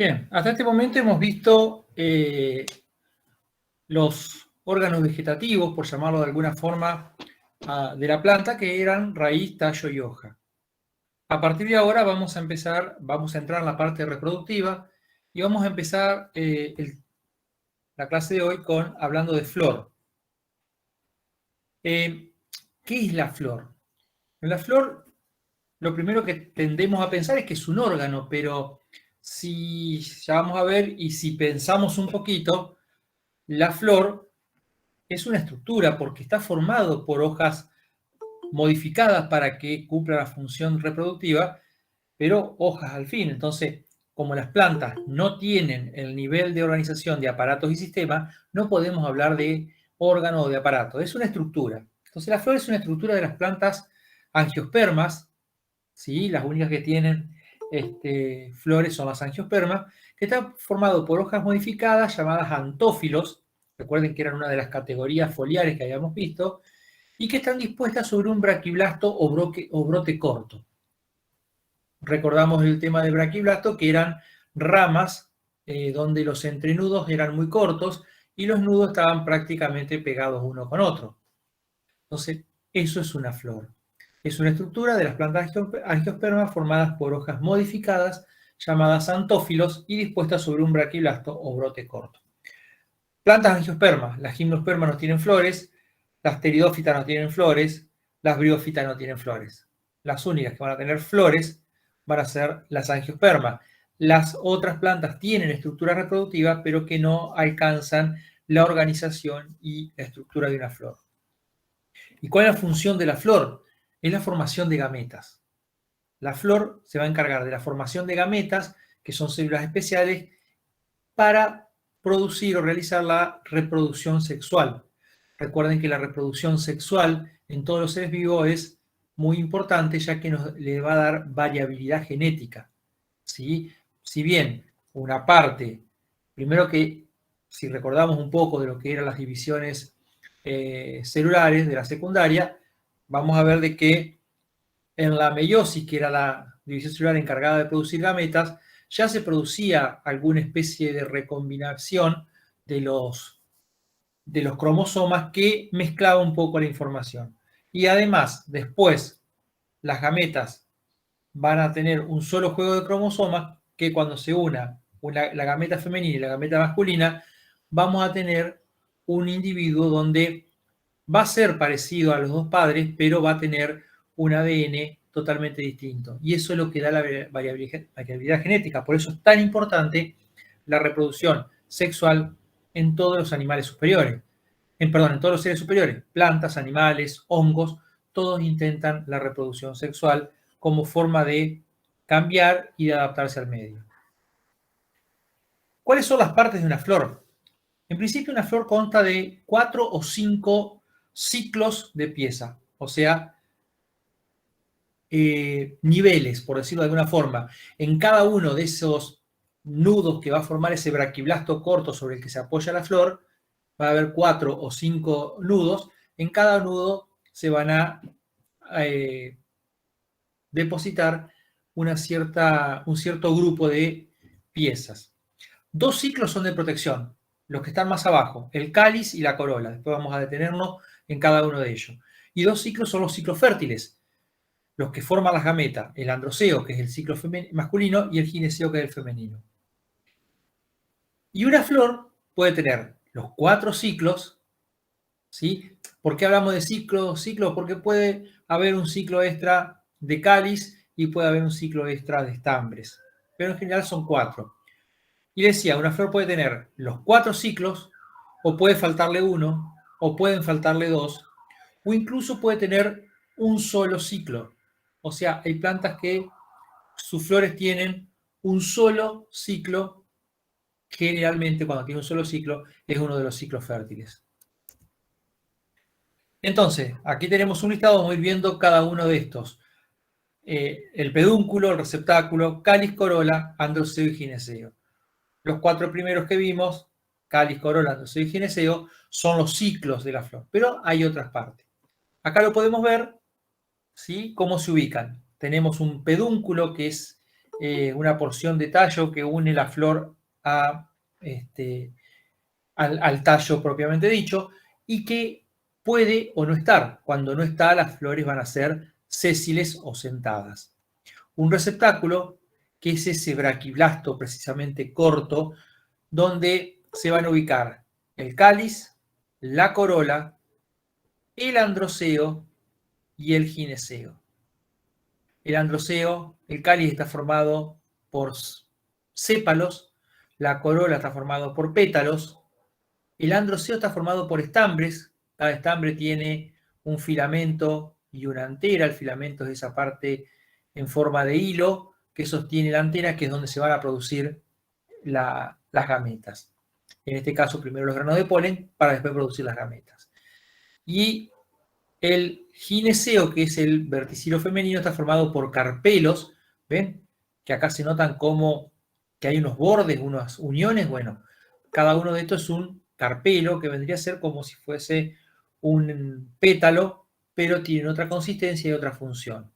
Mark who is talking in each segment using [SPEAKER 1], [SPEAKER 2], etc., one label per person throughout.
[SPEAKER 1] Bien, hasta este momento hemos visto los órganos vegetativos, por llamarlo de alguna forma, de la planta, que eran raíz, tallo y hoja. A partir de ahora vamos a entrar en la parte reproductiva y vamos a empezar la clase de hoy hablando de flor. ¿Qué es la flor? La flor, lo primero que tendemos a pensar es que es un órgano, pero si ya vamos a ver y si pensamos un poquito, la flor es una estructura porque está formado por hojas modificadas para que cumpla la función reproductiva, pero hojas al fin. Entonces, como las plantas no tienen el nivel de organización de aparatos y sistemas, no podemos hablar de órgano o de aparato. Es una estructura. Entonces, la flor es una estructura de las plantas angiospermas, ¿sí? Las únicas que tienen flores son las angiospermas, que está formado por hojas modificadas llamadas antófilos. Recuerden que eran una de las categorías foliares que habíamos visto, y que están dispuestas sobre un braquiblasto o brote corto. Recordamos el tema del braquiblasto, que eran ramas donde los entrenudos eran muy cortos y los nudos estaban prácticamente pegados uno con otro. Entonces, eso es una flor. Es una estructura de las plantas angiospermas formadas por hojas modificadas llamadas antófilos y dispuestas sobre un braquiblasto o brote corto. Plantas angiospermas. Las gimnospermas no tienen flores, las pteridófitas no tienen flores, las briófitas no tienen flores. Las únicas que van a tener flores van a ser las angiospermas. Las otras plantas tienen estructura reproductiva, pero que no alcanzan la organización y la estructura de una flor. ¿Y cuál es la función de la flor? Es la formación de gametas. La flor se va a encargar de la formación de gametas, que son células especiales, para producir o realizar la reproducción sexual. Recuerden que la reproducción sexual en todos los seres vivos es muy importante, ya que le va a dar variabilidad genética. ¿Sí? Si bien una parte, primero que si recordamos un poco de lo que eran las divisiones celulares de la secundaria, vamos a ver de que en la meiosis, que era la división celular encargada de producir gametas, ya se producía alguna especie de recombinación de los cromosomas que mezclaba un poco la información. Y además, después, las gametas van a tener un solo juego de cromosomas que cuando se una la gameta femenina y la gameta masculina, vamos a tener un individuo donde va a ser parecido a los dos padres, pero va a tener un ADN totalmente distinto. Y eso es lo que da la variabilidad genética. Por eso es tan importante la reproducción sexual en todos los animales superiores. En todos los seres superiores. Plantas, animales, hongos, todos intentan la reproducción sexual como forma de cambiar y de adaptarse al medio. ¿Cuáles son las partes de una flor? En principio, una flor consta de 4 o 5 ciclos de pieza, o sea, niveles, por decirlo de alguna forma. En cada uno de esos nudos que va a formar ese braquiblasto corto sobre el que se apoya la flor, va a haber 4 o 5 nudos. En cada nudo se van a depositar un cierto grupo de piezas. 2 ciclos son de protección, los que están más abajo, el cáliz y la corola. Después vamos a detenernos en cada uno de ellos. Y 2 ciclos son los ciclos fértiles, los que forman las gametas, el androceo, que es el ciclo masculino, y el gineceo, que es el femenino. Y una flor puede tener los 4 ciclos, ¿sí? ¿Por qué hablamos de ciclos? Porque puede haber un ciclo extra de cáliz y puede haber un ciclo extra de estambres, pero en general son 4. Y decía, una flor puede tener los 4 ciclos, o puede faltarle uno, o pueden faltarle 2, o incluso puede tener un solo ciclo. O sea, hay plantas que sus flores tienen un solo ciclo. Generalmente, cuando tiene un solo ciclo, es uno de los ciclos fértiles. Entonces, aquí tenemos un listado, vamos a ir viendo cada uno de estos. El pedúnculo, el receptáculo, cáliz, corola, androceo y gineceo. Los 4 primeros que vimos, cáliz, corola, androceo y gineceo, son los ciclos de la flor, pero hay otras partes. Acá lo podemos ver, ¿sí? Cómo se ubican. Tenemos un pedúnculo, que es una porción de tallo que une la flor al tallo propiamente dicho, y que puede o no estar. Cuando no está, las flores van a ser sésiles o sentadas. Un receptáculo, que es ese braquiblasto precisamente corto, donde se van a ubicar el cáliz, la corola, el androceo y el gineceo. El androceo, el cáliz está formado por sépalos, la corola está formado por pétalos, el androceo está formado por estambres, cada estambre tiene un filamento y una antera, el filamento es esa parte en forma de hilo que sostiene la antera, que es donde se van a producir las gametas. En este caso, primero los granos de polen para después producir las gametas. Y el gineceo, que es el verticilo femenino, está formado por carpelos. ¿Ven? Que acá se notan como que hay unos bordes, unas uniones. Bueno, cada uno de estos es un carpelo que vendría a ser como si fuese un pétalo, pero tiene otra consistencia y otra función.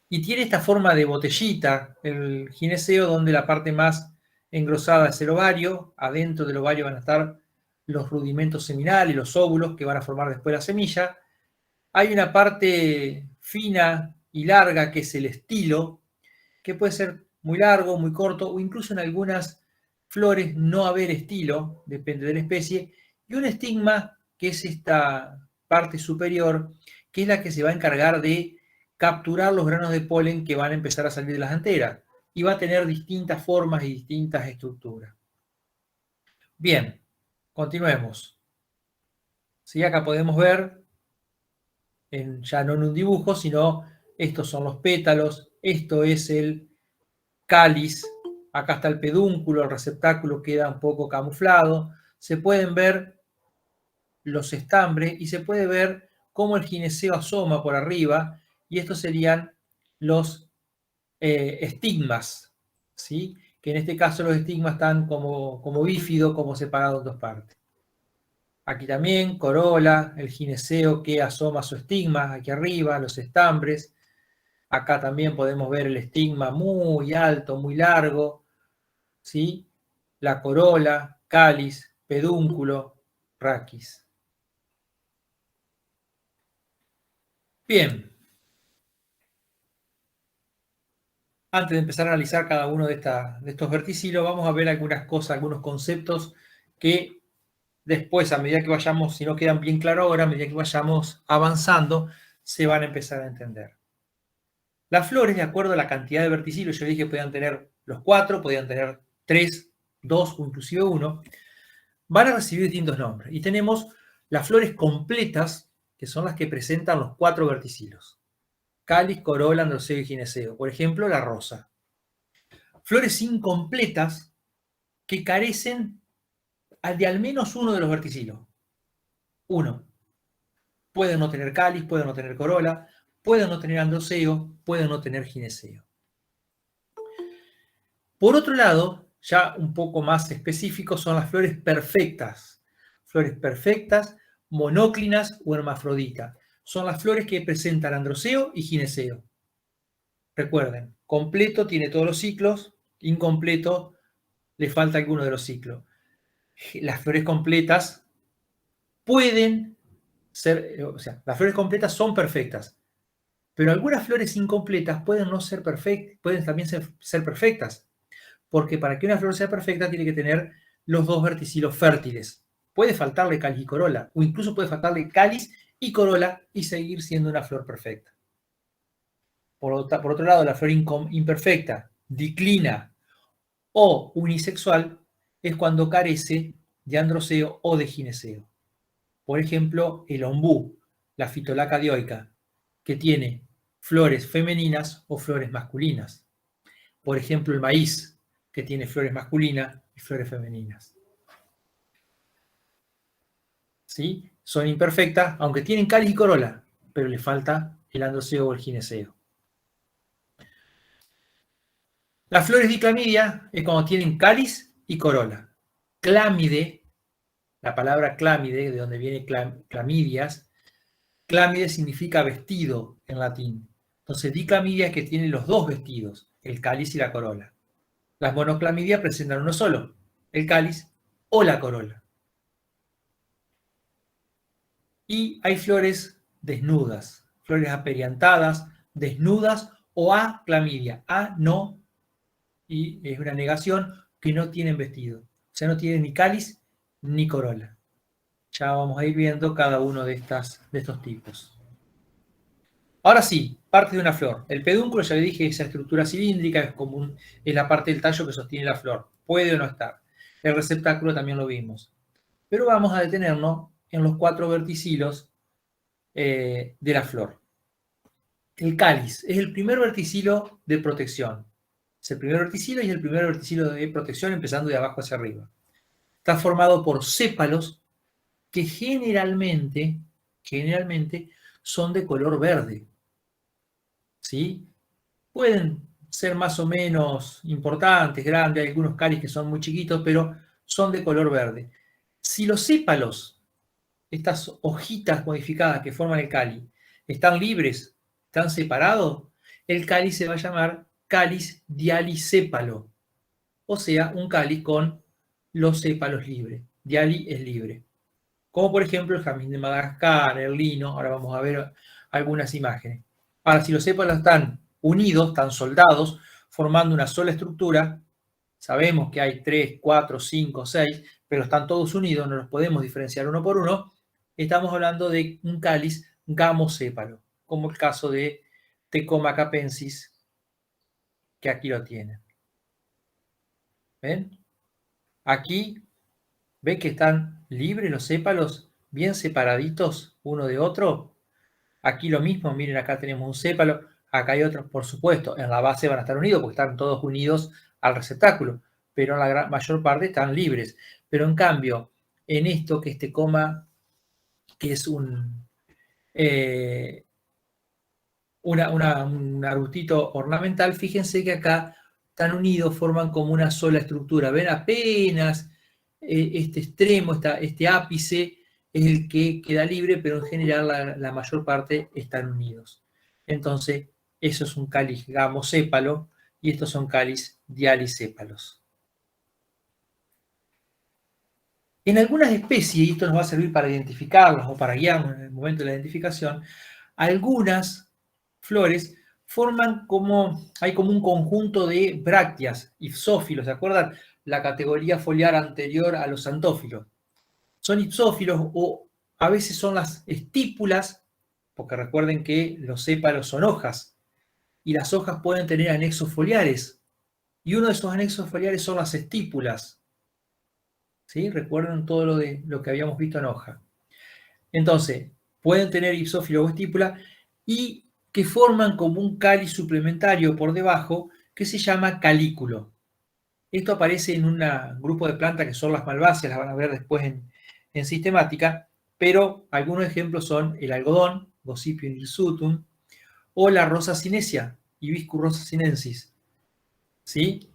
[SPEAKER 1] Y tiene esta forma de botellita, el gineceo, donde la parte más engrosada es el ovario. Adentro del ovario van a estar los rudimentos seminales, los óvulos, que van a formar después la semilla. Hay una parte fina y larga que es el estilo, que puede ser muy largo, muy corto, o incluso en algunas flores no haber estilo, depende de la especie, y un estigma, que es esta parte superior, que es la que se va a encargar de capturar los granos de polen que van a empezar a salir de las anteras, y va a tener distintas formas y distintas estructuras. Bien, continuemos. ¿Sí? Acá podemos ver, ya no en un dibujo, sino estos son los pétalos, esto es el cáliz, acá está el pedúnculo, el receptáculo queda un poco camuflado, se pueden ver los estambres y se puede ver cómo el gineceo asoma por arriba, y estos serían los estigmas, ¿sí? Que en este caso los estigmas están como bífido, como separados en dos partes. Aquí también corola, el gineceo que asoma su estigma aquí arriba, los estambres. Acá también podemos ver el estigma muy alto, muy largo, ¿sí? La corola, cáliz, pedúnculo, raquis. Bien, antes de empezar a analizar cada uno de estos verticilos, vamos a ver algunas cosas, algunos conceptos que después, a medida que vayamos, si no quedan bien claros ahora, a medida que vayamos avanzando, se van a empezar a entender. Las flores, de acuerdo a la cantidad de verticilos, yo dije que podían tener los 4, podían tener 3, 2 o inclusive 1, van a recibir distintos nombres. Y tenemos las flores completas, que son las que presentan los 4 verticilos: cáliz, corola, androceo y gineceo. Por ejemplo, la rosa. Flores incompletas que carecen de al menos uno de los verticilos. Uno. Pueden no tener cáliz, pueden no tener corola, pueden no tener androceo, pueden no tener gineceo. Por otro lado, ya un poco más específico, son las flores perfectas. Flores perfectas, monóclinas o hermafroditas. Son las flores que presentan androceo y gineceo. Recuerden, completo tiene todos los ciclos, incompleto le falta alguno de los ciclos. Las flores completas pueden ser, o sea, las flores completas son perfectas, pero algunas flores incompletas pueden no ser perfectas, pueden también ser perfectas, porque para que una flor sea perfecta tiene que tener los 2 verticilos fértiles. Puede faltarle cáliz y corola, o incluso puede faltarle cáliz y corola y seguir siendo una flor perfecta. Por otro lado, la flor imperfecta, diclina o unisexual es cuando carece de androceo o de gineceo. Por ejemplo, el ombú, la fitolaca dioica, que tiene flores femeninas o flores masculinas. Por ejemplo, el maíz, que tiene flores masculinas y flores femeninas. ¿Sí? Son imperfectas, aunque tienen cáliz y corola, pero le falta el androceo o el gineceo. Las flores diclamidia es cuando tienen cáliz y corola. Clámide, la palabra clámide, de donde viene clamidias, clámide significa vestido en latín. Entonces, diclamidia es que tiene los 2 vestidos, el cáliz y la corola. Las monoclamidias presentan uno solo, el cáliz o la corola. Y hay flores desnudas, flores aperiantadas, desnudas o aclamidia. A no, y es una negación, que no tienen vestido. O sea, no tienen ni cáliz ni corola. Ya vamos a ir viendo cada uno de estos tipos. Ahora sí, parte de una flor. El pedúnculo, ya le dije, esa estructura cilíndrica es la parte del tallo que sostiene la flor. Puede o no estar. El receptáculo también lo vimos. Pero vamos a detenernos en los 4 verticilos de la flor. El cáliz es el primer verticilo de protección. Es el primer verticilo y es el primer verticilo de protección empezando de abajo hacia arriba. Está formado por sépalos que generalmente son de color verde. ¿Sí? Pueden ser más o menos importantes, grandes, hay algunos cáliz que son muy chiquitos, pero son de color verde. Si los sépalos, estas hojitas modificadas que forman el cáliz, están libres, están separados, el cáliz se va a llamar cáliz dialisépalo, o sea, un cáliz con los sépalos libres. Diali es libre. Como por ejemplo el jazmín de Madagascar, el lino, ahora vamos a ver algunas imágenes. Ahora, si los sépalos están unidos, están soldados, formando una sola estructura, sabemos que hay 3, 4, 5, 6, pero están todos unidos, no los podemos diferenciar uno por uno, estamos hablando de un cáliz gamosépalo, como el caso de Tecoma capensis, que aquí lo tienen. ¿Ven? Aquí, ¿ven que están libres los sépalos, bien separaditos uno de otro? Aquí lo mismo, miren, acá tenemos un sépalo, acá hay otros, por supuesto, en la base van a estar unidos porque están todos unidos al receptáculo, pero en la mayor parte están libres. Pero en cambio, en esto que es Tecoma, que es un arbustito ornamental, fíjense que acá están unidos, forman como una sola estructura. ¿Ven? Apenas este extremo, este ápice es el que queda libre, pero en general la mayor parte están unidos. Entonces, eso es un cáliz gamosépalo y estos son cáliz dialisépalos. En algunas especies, y esto nos va a servir para identificarlas o para guiarnos en el momento de la identificación, algunas flores hay como un conjunto de brácteas, ipsófilos, ¿se acuerdan? La categoría foliar anterior a los antófilos. Son ipsófilos o a veces son las estípulas, porque recuerden que los sépalos son hojas, y las hojas pueden tener anexos foliares, y uno de esos anexos foliares son las estípulas. ¿Sí? Recuerden todo lo que habíamos visto en hoja. Entonces, pueden tener ipsófilo o estípula y que forman como un cáliz suplementario por debajo que se llama calículo. Esto aparece en un grupo de plantas que son las malváceas, las van a ver después en sistemática, pero algunos ejemplos son el algodón, Gossypium hirsutum, o la rosa cinesia, Hibiscus rosa sinensis. ¿Sí?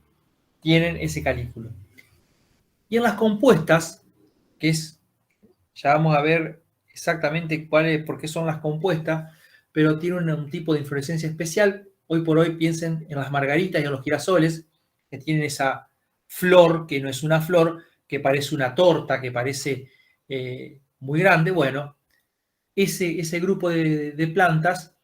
[SPEAKER 1] Tienen ese calículo. Y en las compuestas, ya vamos a ver exactamente por qué son las compuestas, pero tienen un tipo de inflorescencia especial. Hoy por hoy piensen en las margaritas y en los girasoles, que tienen esa flor, que no es una flor, que parece una torta, que parece muy grande. Bueno, ese grupo de plantas,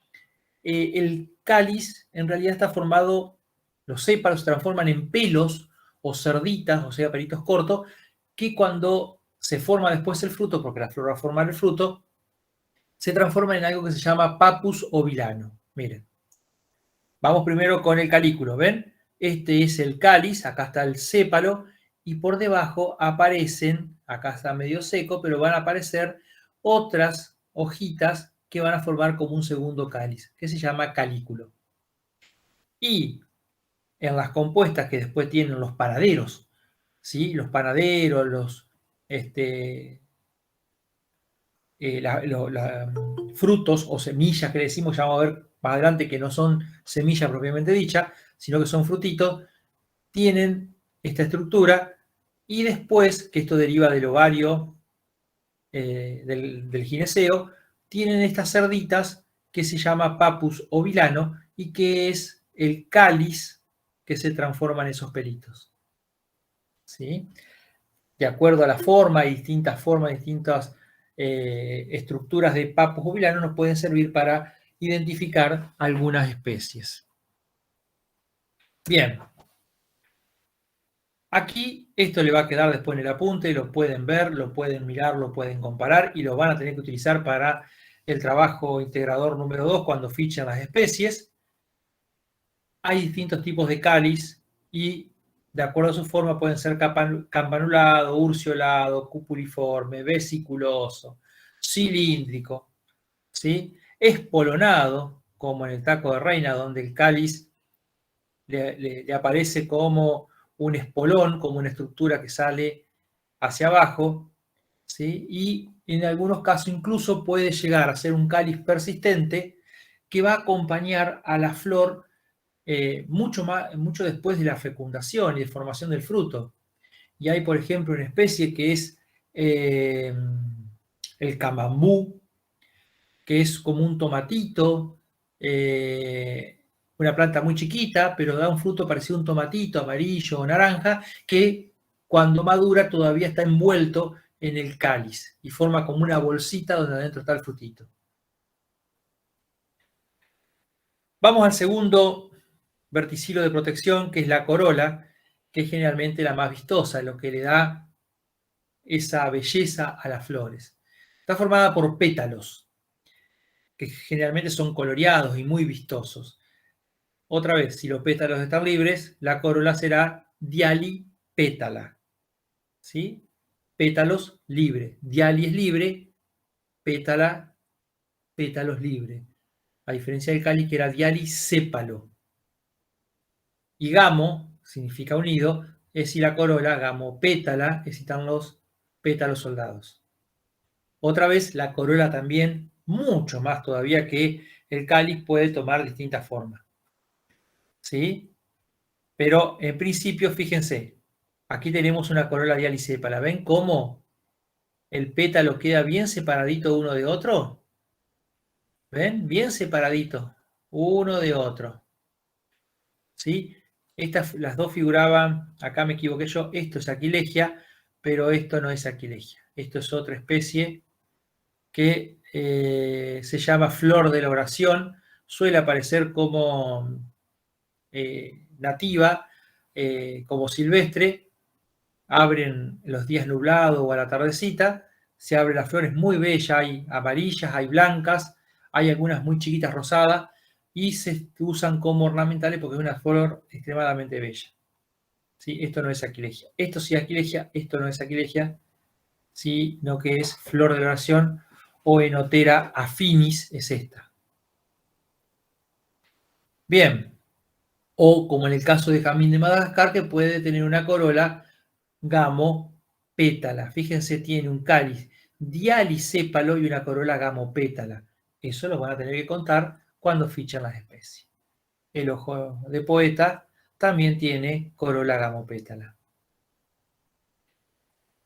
[SPEAKER 1] el cáliz en realidad está formado, los sépalos se transforman en pelos o cerditas, o sea, pelitos cortos, que cuando se forma después el fruto, porque la flor va a formar el fruto, se transforma en algo que se llama papus ovilano. Miren, vamos primero con el calículo, ¿ven? Este es el cáliz, acá está el sépalo, y por debajo aparecen, acá está medio seco, pero van a aparecer otras hojitas que van a formar como un segundo cáliz, que se llama calículo. Y en las compuestas que después tienen los panaderos, ¿sí? Los panaderos, los frutos o semillas que decimos, ya vamos a ver más adelante que no son semillas propiamente dicha, sino que son frutitos, tienen esta estructura y después, que esto deriva del ovario del gineceo, tienen estas cerditas que se llama papus ovilano y que es el cáliz que se transforman esos pelitos. ¿Sí? De acuerdo a la forma, hay distintas formas, distintas estructuras de Papus bovillano nos pueden servir para identificar algunas especies. Bien. Aquí esto le va a quedar después en el apunte, lo pueden ver, lo pueden mirar, lo pueden comparar y lo van a tener que utilizar para el trabajo integrador número 2 cuando fichan las especies. Hay distintos tipos de cáliz y de acuerdo a su forma pueden ser campanulado, urciolado, cupuliforme, vesiculoso, cilíndrico, ¿sí? Espolonado, como en el taco de reina, donde el cáliz le aparece como un espolón, como una estructura que sale hacia abajo, ¿sí? Y en algunos casos incluso puede llegar a ser un cáliz persistente que va a acompañar a la flor mucho después de la fecundación y de formación del fruto. Y hay, por ejemplo, una especie que es el camambú, que es como un tomatito, una planta muy chiquita, pero da un fruto parecido a un tomatito, amarillo o naranja, que cuando madura todavía está envuelto en el cáliz y forma como una bolsita donde adentro está el frutito. Vamos al segundo verticilo de protección, que es la corola, que es generalmente la más vistosa, lo que le da esa belleza a las flores. Está formada por pétalos, que generalmente son coloreados y muy vistosos. Otra vez, si los pétalos están libres, la corola será dialipétala. ¿Sí? Pétalos libre. Diali es libre, pétala, pétalos libre. A diferencia del cáliz que era dialisépalo. Y gamo significa unido, es si la corola, gamopétala, es si están los pétalos soldados. Otra vez, la corola también, mucho más todavía que el cáliz, puede tomar distintas formas. ¿Sí? Pero en principio, fíjense, aquí tenemos una corola dialisépala. ¿Ven cómo el pétalo queda bien separadito uno de otro? ¿Ven? Bien separadito uno de otro. ¿Sí? Las dos figuraban, acá me equivoqué yo, esto es aquilegia, pero esto no es aquilegia. Esto es otra especie que se llama flor de la oración. Suele aparecer como nativa, como silvestre. Abren los días nublados o a la tardecita. Se abren las flores muy bellas, hay amarillas, hay blancas, hay algunas muy chiquitas rosadas y se usan como ornamentales porque es una flor extremadamente bella. ¿Sí? Esto no es aquilegia. Esto sí es aquilegia, esto no es aquilegia, sino que es flor de la oración o Enotera affinis es esta. Bien, o como en el caso de Jamín de Madagascar, que puede tener una corola gamopétala. Fíjense, tiene un cáliz dialisépalo y una corola gamopétala. Eso lo van a tener que contar cuando fichan las especies. El ojo de poeta también tiene corola gamopétala.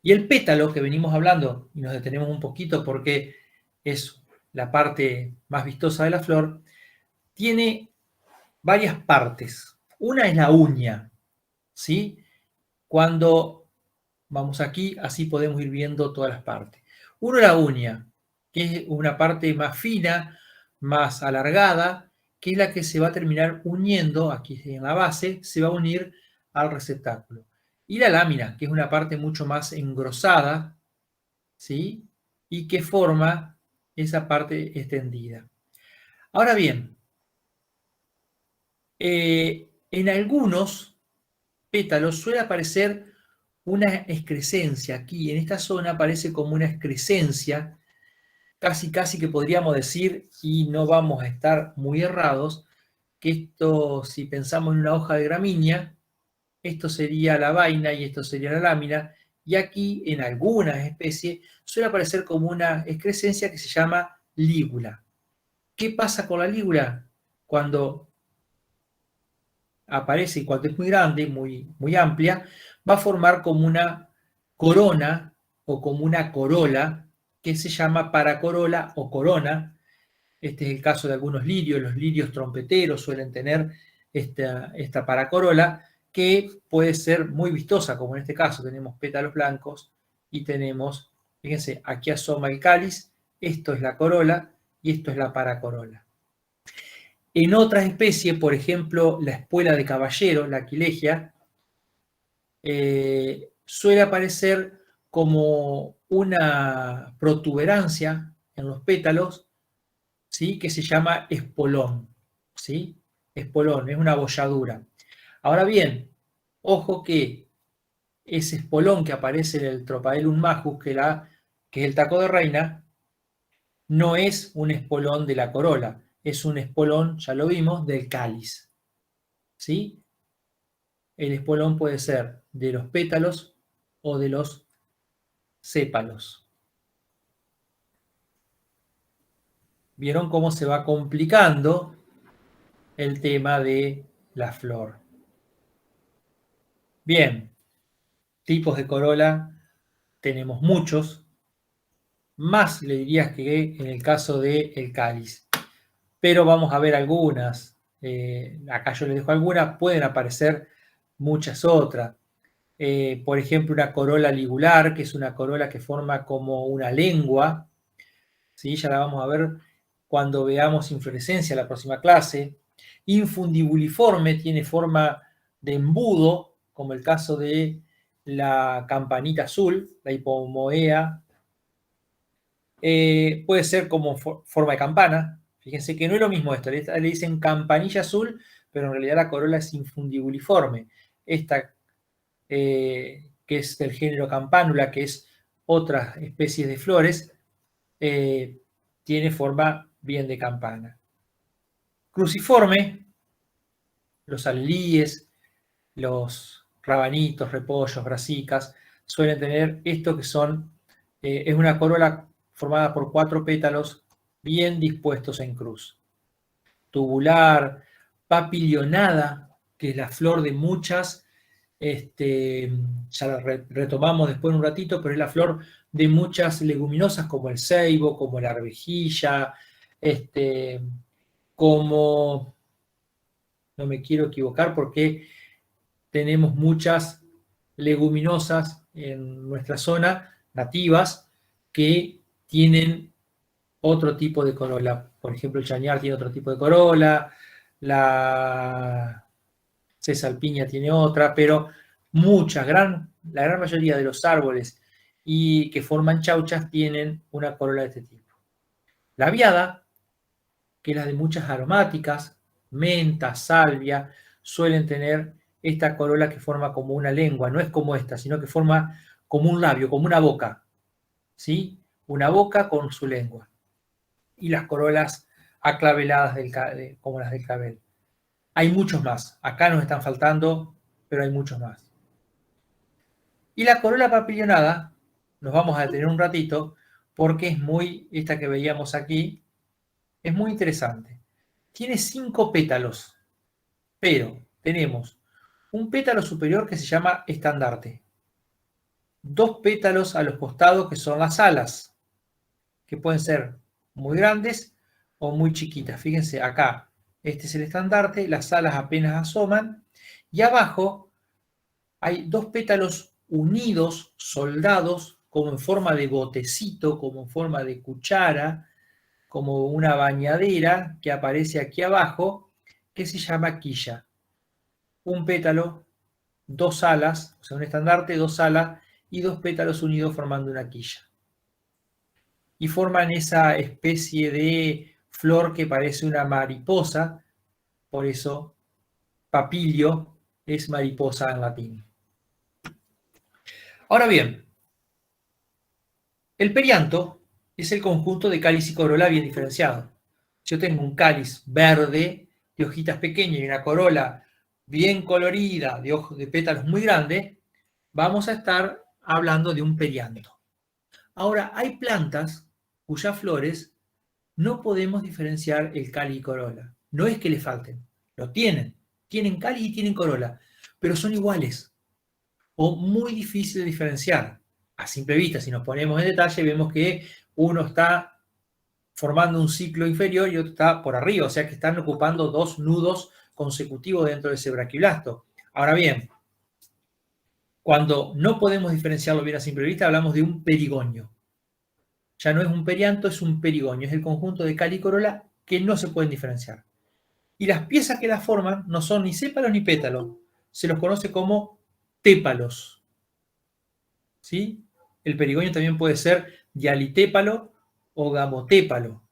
[SPEAKER 1] Y el pétalo que venimos hablando, y nos detenemos un poquito porque es la parte más vistosa de la flor, tiene varias partes. Una es la uña, ¿sí? Cuando vamos aquí, así podemos ir viendo todas las partes. Uno es la uña, que es una parte más fina, más alargada, que es la que se va a terminar uniendo, aquí en la base, se va a unir al receptáculo. Y la lámina, que es una parte mucho más engrosada, ¿sí? Y que forma esa parte extendida. Ahora bien, en algunos pétalos suele aparecer una excrescencia. Aquí en esta zona aparece como una excrescencia, casi que podríamos decir, y no vamos a estar muy errados, que esto, si pensamos en una hoja de gramínea, esto sería la vaina y esto sería la lámina, y aquí en algunas especies suele aparecer como una excrescencia que se llama lígula. ¿Qué pasa con la lígula? Cuando aparece y cuando es muy grande, muy amplia, va a formar como una corona o como una corola que se llama paracorola o corona. Este es el caso de algunos lirios. Los lirios trompeteros suelen tener esta paracorola, que puede ser muy vistosa, como en este caso tenemos pétalos blancos y tenemos, fíjense, aquí asoma el cáliz, esto es la corola y esto es la paracorola. En otras especies, por ejemplo, la espuela de caballero, la aquilegia, suele aparecer como una protuberancia en los pétalos, ¿sí? Que se llama espolón, ¿sí? Espolón, es una abolladura. Ahora bien, ojo que ese espolón que aparece en el Trophaelum majus, que es el taco de reina, no es un espolón de la corola, es un espolón, ya lo vimos, del cáliz, ¿sí? El espolón puede ser de los pétalos o de los sépalos. ¿Vieron cómo se va complicando el tema de la flor? Bien, tipos de corola tenemos muchos, más le dirías que en el caso del cáliz. Pero vamos a ver algunas. Acá yo les dejo algunas, pueden aparecer muchas otras. Por ejemplo, una corola ligular, que es una corola que forma como una lengua, ¿sí? Ya la vamos a ver cuando veamos inflorescencia la próxima clase. Infundibuliforme, tiene forma de embudo, como el caso de la campanita azul, la hipomoea. Puede ser como forma de campana. Fíjense que no es lo mismo esto. Le dicen campanilla azul, pero en realidad la corola es infundibuliforme. Esta, que es del género Campanula, que es otra especie de flores, tiene forma bien de campana. Cruciforme, los alelíes, los rabanitos, repollos, brasicas, suelen tener esto que son, es una corola formada por 4 pétalos bien dispuestos en cruz. Tubular, papilionada, que es la flor de muchas, ya la retomamos después en un ratito, pero es la flor de muchas leguminosas como el ceibo, como la arvejilla, como, no me quiero equivocar porque tenemos muchas leguminosas en nuestra zona, nativas, que tienen otro tipo de corola. Por ejemplo, el chañar tiene otro tipo de corola, la cesalpiña tiene otra, pero la gran mayoría de los árboles y que forman chauchas tienen una corola de este tipo. La viada, que es la de muchas aromáticas, menta, salvia, suelen tener esta corola que forma como una lengua, no es como esta, sino que forma como un labio, como una boca, ¿sí? Una boca con su lengua. Y las corolas aclaveladas como las del clavel. Hay muchos más. Acá nos están faltando, pero hay muchos más. Y la corola papilionada, nos vamos a detener un ratito, porque es esta que veíamos aquí, es muy interesante. Tiene 5 pétalos, pero tenemos un pétalo superior que se llama estandarte, 2 pétalos a los costados que son las alas, que pueden ser muy grandes o muy chiquitas. Fíjense acá, este es el estandarte, las alas apenas asoman, y abajo hay 2 pétalos unidos, soldados, como en forma de botecito, como en forma de cuchara, como una bañadera que aparece aquí abajo, que se llama quilla. Un pétalo, 2 alas, o sea, un estandarte, 2 alas y 2 pétalos unidos formando una quilla. Y forman esa especie de flor que parece una mariposa, por eso papilio es mariposa en latín. Ahora bien, el perianto es el conjunto de cáliz y corola bien diferenciado. Si yo tengo un cáliz verde de hojitas pequeñas y una corola bien colorida de pétalos muy grandes, vamos a estar hablando de un perianto. Ahora, hay plantas cuyas flores no podemos diferenciar el cáliz y corola. No es que le falten, lo tienen. Tienen cáliz y tienen corola, pero son iguales o muy difíciles de diferenciar. A simple vista, si nos ponemos en detalle, vemos que uno está formando un ciclo inferior y otro está por arriba, o sea que están ocupando 2 nudos consecutivo dentro de ese braquiblasto. Ahora bien, cuando no podemos diferenciarlo bien a simple vista, hablamos de un perigonio. Ya no es un perianto, es un perigonio. Es el conjunto de cáliz y corola que no se pueden diferenciar. Y las piezas que las forman no son ni sépalos ni pétalos. Se los conoce como tépalos. ¿Sí? El perigonio también puede ser dialitépalo o gamotépalo.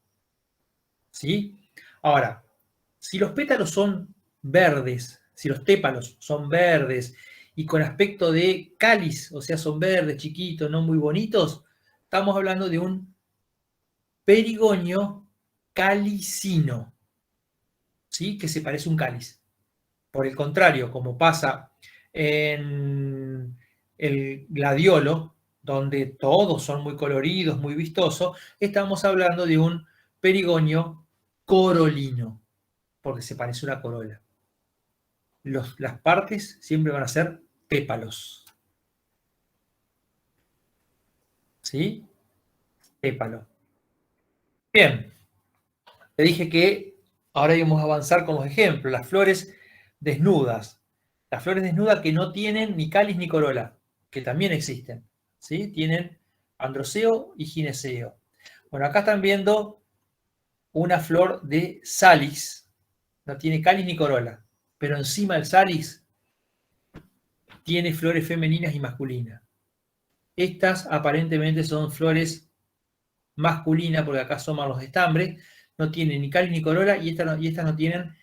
[SPEAKER 1] ¿Sí? Ahora, si los pétalos son verdes, si los tépalos son verdes y con aspecto de cáliz, o sea, son verdes, chiquitos, no muy bonitos, estamos hablando de un perigonio calicino, ¿sí? Que se parece a un cáliz. Por el contrario, como pasa en el gladiolo, donde todos son muy coloridos, muy vistosos, estamos hablando de un perigonio corolino, porque se parece a una corola. Las partes siempre van a ser pépalos. ¿Sí? Pépalo. Bien, te dije que ahora íbamos a avanzar con los ejemplos. Las flores desnudas. Las flores desnudas que no tienen ni cáliz ni corola, que también existen. ¿Sí? Tienen androceo y gineceo. Bueno, acá están viendo una flor de salix. No tiene cáliz ni corola, pero encima del salix tiene flores femeninas y masculinas. Estas aparentemente son flores masculinas, porque acá asoman los estambres, no tienen ni cáliz ni corola y estas no tienen.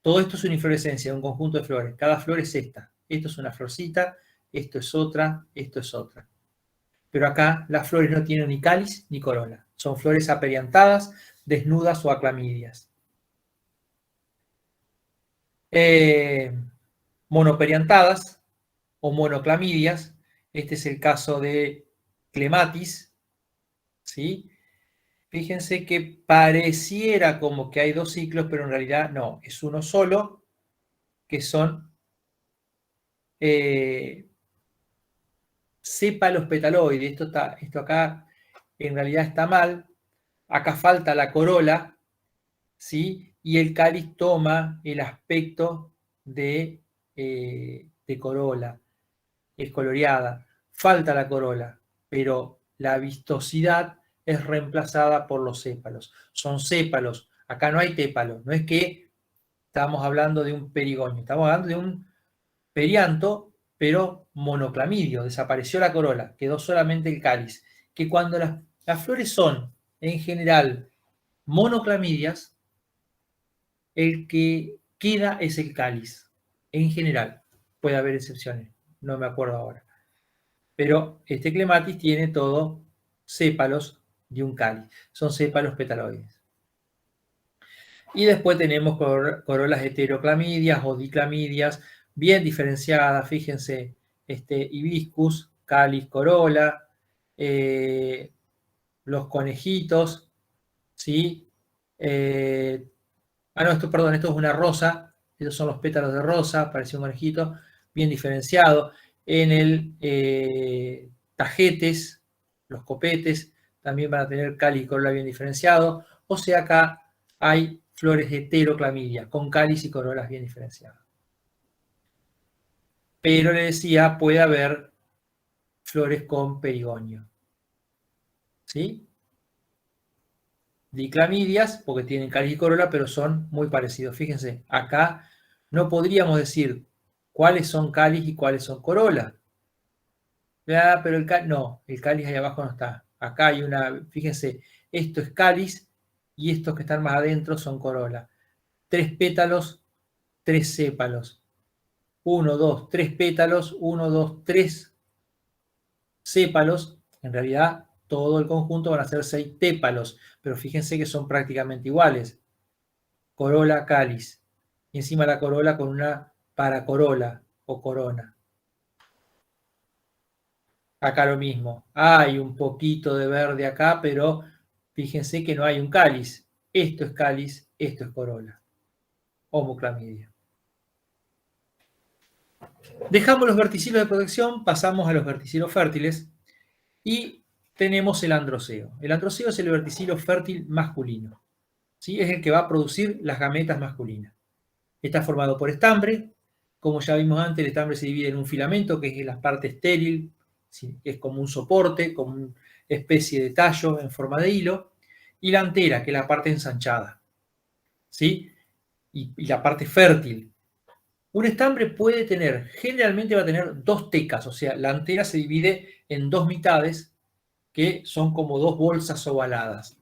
[SPEAKER 1] Todo esto es una inflorescencia, un conjunto de flores. Cada flor es esta. Esto es una florcita, esto es otra, esto es otra. Pero acá las flores no tienen ni cáliz ni corola. Son flores aperiantadas, desnudas o aclamidias. Monoperiantadas o monoclamidias. Este es el caso de clematis, ¿sí? Fíjense que pareciera como que hay dos ciclos, pero en realidad no, es uno solo, que son sépalos petaloides. Esto acá en realidad está mal. Acá falta la corola, ¿sí? Y el cáliz toma el aspecto de corola, es coloreada. Falta la corola, pero la vistosidad es reemplazada por los sépalos. Son sépalos. Acá no hay tépalos. No es que estamos hablando de un perigonio, estamos hablando de un perianto, pero monoclamidio. Desapareció la corola, quedó solamente el cáliz. Que cuando las flores son, en general, monoclamidias, el que queda es el cáliz. En general, puede haber excepciones, no me acuerdo ahora. Pero este clematis tiene todo sépalos de un cáliz. Son sépalos petaloides. Y después tenemos corolas heteroclamidias o diclamidias, bien diferenciadas. Fíjense, hibiscus, cáliz, corola, los conejitos, ¿sí? No, esto es una rosa. Estos son los pétalos de rosa, parece un conejito, bien diferenciado. En el tajetes, los copetes, también van a tener cáliz y corola bien diferenciado. O sea, acá hay flores heteroclamidia, con cáliz y corolas bien diferenciadas. Pero le decía, puede haber flores con perigonio. ¿Sí? Diclamidias, porque tienen cáliz y corola, pero son muy parecidos. Fíjense, acá no podríamos decir cuáles son cáliz y cuáles son corola. Pero el cáliz ahí abajo no está. Acá hay fíjense, esto es cáliz y estos que están más adentro son corola. 3 pétalos, 3 sépalos. 1, 2, 3 pétalos, 1, 2, 3 sépalos. En realidad, todo el conjunto van a ser 6 tépalos, pero fíjense que son prácticamente iguales. Corola, cáliz. Y encima la corola con una paracorola o corona. Acá lo mismo. Hay un poquito de verde acá, pero fíjense que no hay un cáliz. Esto es cáliz, esto es corola. Homoclamidia. Dejamos los verticilos de protección, pasamos a los verticilos fértiles y tenemos el androceo. El androceo es el verticilo fértil masculino. ¿Sí? Es el que va a producir las gametas masculinas. Está formado por estambre. Como ya vimos antes, el estambre se divide en un filamento, que es la parte estéril, que es como un soporte, como una especie de tallo en forma de hilo, y la antera, que es la parte ensanchada, ¿sí? Y la parte fértil. Un estambre puede tener, generalmente va a tener dos tecas, o sea, la antera se divide en dos mitades, que son como dos bolsas ovaladas.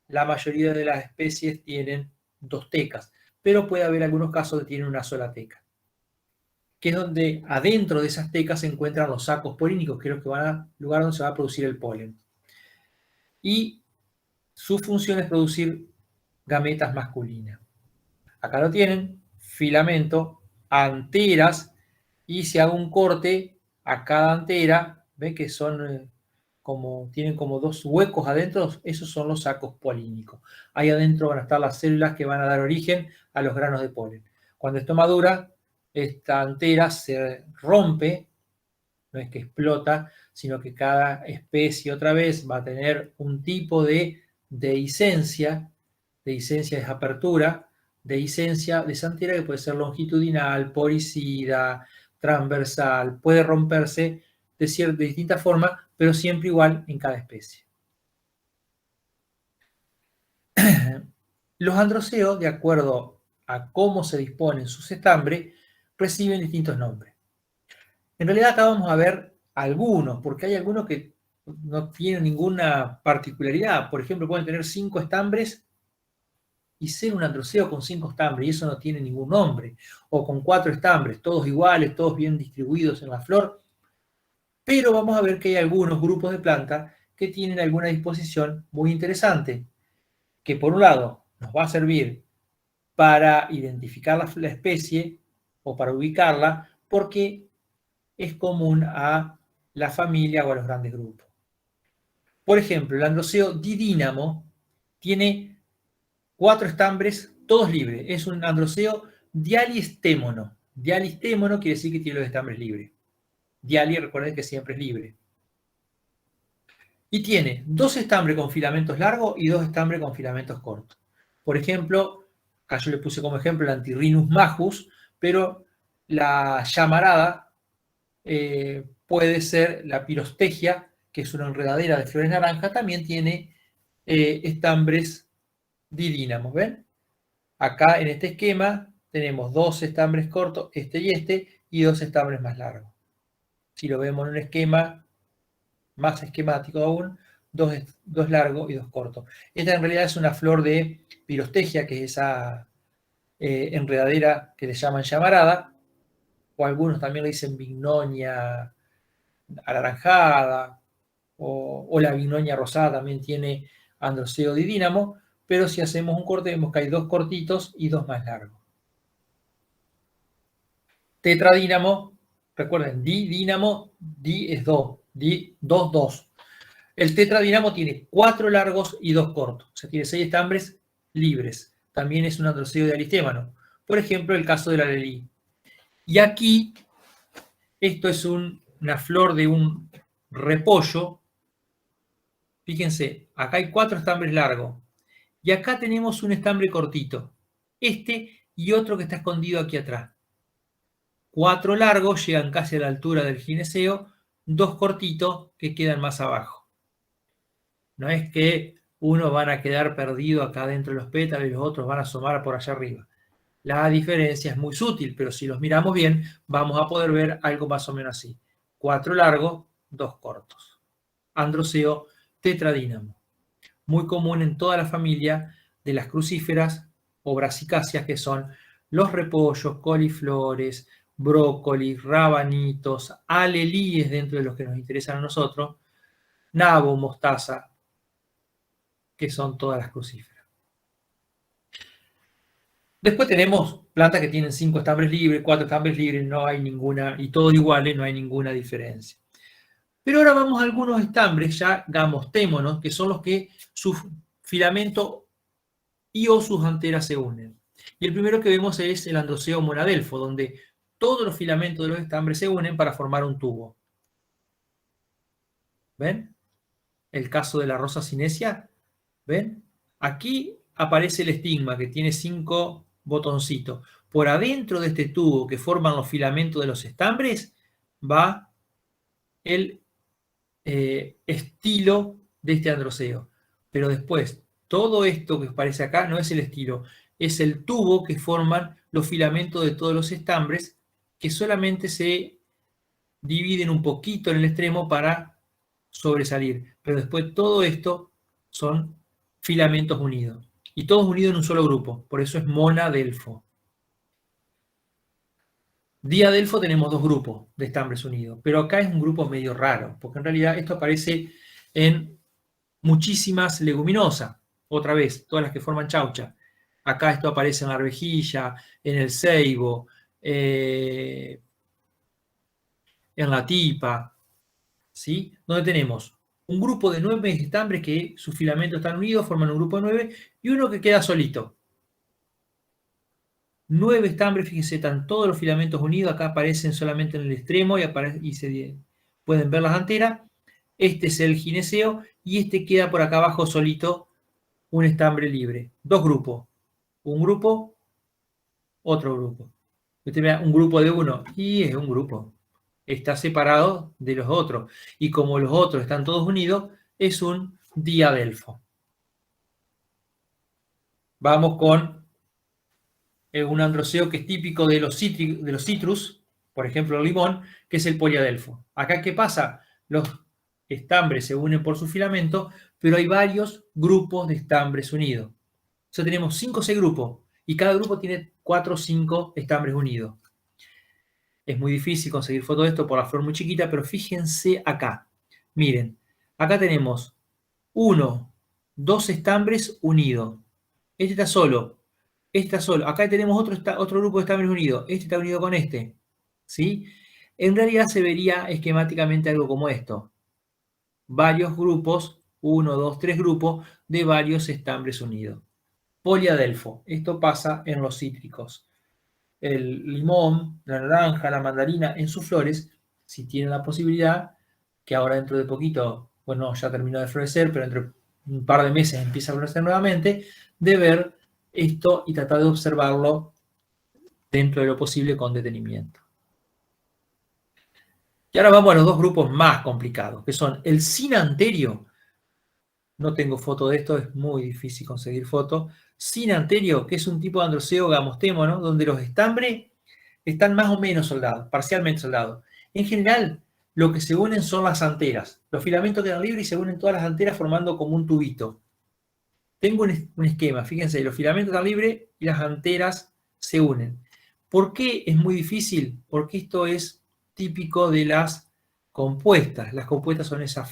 [SPEAKER 1] La mayoría de las especies tienen dos tecas, pero puede haber algunos casos que tienen una sola teca, que es donde adentro de esas tecas se encuentran los sacos polínicos, que es el lugar donde se va a producir el polen. Y su función es producir gametas masculinas. Acá lo tienen, filamento, anteras, y si hago un corte a cada antera, ve que son tienen como dos huecos adentro, esos son los sacos polínicos. Ahí adentro van a estar las células que van a dar origen a los granos de polen. Cuando esto madura, esta antera se rompe, no es que explota, sino que cada especie otra vez va a tener un tipo de dehiscencia es apertura, dehiscencia de esa antera que puede ser longitudinal, poricida, transversal, puede romperse de distinta forma, pero siempre igual en cada especie. Los androceos, de acuerdo a cómo se disponen sus estambres, reciben distintos nombres. En realidad acá vamos a ver algunos, porque hay algunos que no tienen ninguna particularidad. Por ejemplo, pueden tener 5 estambres y ser un androceo con 5 estambres, y eso no tiene ningún nombre. O con 4 estambres, todos iguales, todos bien distribuidos en la flor. Pero vamos a ver que hay algunos grupos de plantas que tienen alguna disposición muy interesante, que por un lado nos va a servir para identificar la especie o para ubicarla, porque es común a la familia o a los grandes grupos. Por ejemplo, el androceo didínamo tiene 4 estambres, todos libres. Es un androceo dialistémono. Dialistémono quiere decir que tiene los estambres libres. Diali, recuerden que siempre es libre. Y tiene 2 estambres con filamentos largos y 2 estambres con filamentos cortos. Por ejemplo, acá yo le puse como ejemplo el Antirrhinus majus, pero la llamarada puede ser la pirostegia, que es una enredadera de flores naranjas, también tiene estambres didínamos, ¿ven? Acá en este esquema tenemos 2 estambres cortos, este, y 2 estambres más largos. Si lo vemos en un esquema más esquemático aún, 2 largos y 2 cortos. Esta en realidad es una flor de pirostegia, que es esa enredadera que le llaman llamarada, o algunos también le dicen vignonia anaranjada, o la vignonia rosada también tiene androceo didínamo, pero si hacemos un corte vemos que hay 2 cortitos y 2 más largos. Tetradínamo, recuerden, didínamo, di es 2, 2, 2. El tetradínamo tiene 4 largos y 2 cortos, o sea, tiene 6 estambres libres. También es un androceo de aristémano. Por ejemplo, el caso del alelí. Y aquí, esto es una flor de un repollo. Fíjense, acá hay 4 estambres largos. Y acá tenemos un estambre cortito. Este y otro que está escondido aquí atrás. 4 largos llegan casi a la altura del gineceo, 2 cortitos que quedan más abajo. No es que unos van a quedar perdidos acá dentro de los pétalos y los otros van a asomar por allá arriba. La diferencia es muy sutil, pero si los miramos bien, vamos a poder ver algo más o menos así. 4 largos, 2 cortos. Androceo tetradínamo. Muy común en toda la familia de las crucíferas o brasicáceas, que son los repollos, coliflores, brócolis, rabanitos, alelíes dentro de los que nos interesan a nosotros, nabo, mostaza, que son todas las crucíferas. Después tenemos plantas que tienen 5 estambres libres, 4 estambres libres, no hay ninguna, y todos iguales, no hay ninguna diferencia. Pero ahora vamos a algunos estambres ya gamostémonos, que son los que su filamento y o sus anteras se unen. Y el primero que vemos es el androceo monadelfo, donde todos los filamentos de los estambres se unen para formar un tubo. ¿Ven? El caso de la rosa cinesia, ¿ven? Aquí aparece el estigma, que tiene 5 botoncitos. por adentro de este tubo que forman los filamentos de los estambres, va el estilo de este androceo. Pero después, todo esto que aparece acá no es el estilo, es el tubo que forman los filamentos de todos los estambres, que solamente se dividen un poquito en el extremo para sobresalir. Pero después todo esto son filamentos unidos. Y todos unidos en un solo grupo. Por eso es monadelfo. Diadelfo tenemos dos grupos de estambres unidos. Pero acá es un grupo medio raro. Porque en realidad esto aparece en muchísimas leguminosas. Otra vez, todas las que forman chaucha. Acá esto aparece en la arvejilla, en el ceibo, en la tipa, ¿sí? Donde tenemos un grupo de 9 estambres que sus filamentos están unidos, forman un grupo de 9, y uno que queda solito. 9 estambres, fíjense, están todos los filamentos unidos, acá aparecen solamente en el extremo y se pueden ver las anteras. Este es el gineceo y este queda por acá abajo solito, un estambre libre. Dos grupos, un grupo, otro grupo. Usted vea un grupo de uno y es un grupo. Está separado de los otros. Y como los otros están todos unidos, es un diadelfo. Vamos con un androceo que es típico de los citrus, por ejemplo el limón, que es el poliadelfo. Acá, ¿qué pasa? Los estambres se unen por su filamento, pero hay varios grupos de estambres unidos. O sea, tenemos 5 o 6 grupos, y cada grupo tiene 4 o 5 estambres unidos. Es muy difícil conseguir fotos de esto por la flor muy chiquita, pero fíjense acá. Miren, acá tenemos 1, 2 estambres unidos. Este está solo. Este está solo. Acá tenemos otro grupo de estambres unidos. Este está unido con este. ¿Sí? En realidad se vería esquemáticamente algo como esto. Varios grupos, 1, 2, 3 grupos de varios estambres unidos. Poliadelfo. Esto pasa en los cítricos. El limón, la naranja, la mandarina, en sus flores, si tienen la posibilidad, que ahora dentro de poquito, bueno, ya terminó de florecer, pero dentro de un par de meses empieza a florecer nuevamente, de ver esto y tratar de observarlo dentro de lo posible con detenimiento. Y ahora vamos a los dos grupos más complicados, que son el cinanterio. No tengo foto de esto, es muy difícil conseguir foto. Cinanterio, que es un tipo de androceo gamostémono, donde los estambres están más o menos soldados, parcialmente soldados. En general, lo que se unen son las anteras. Los filamentos quedan libres y se unen todas las anteras formando como un tubito. Tengo un esquema, fíjense, los filamentos están libres y las anteras se unen. ¿Por qué es muy difícil? Porque esto es típico de las compuestas. Las compuestas son esas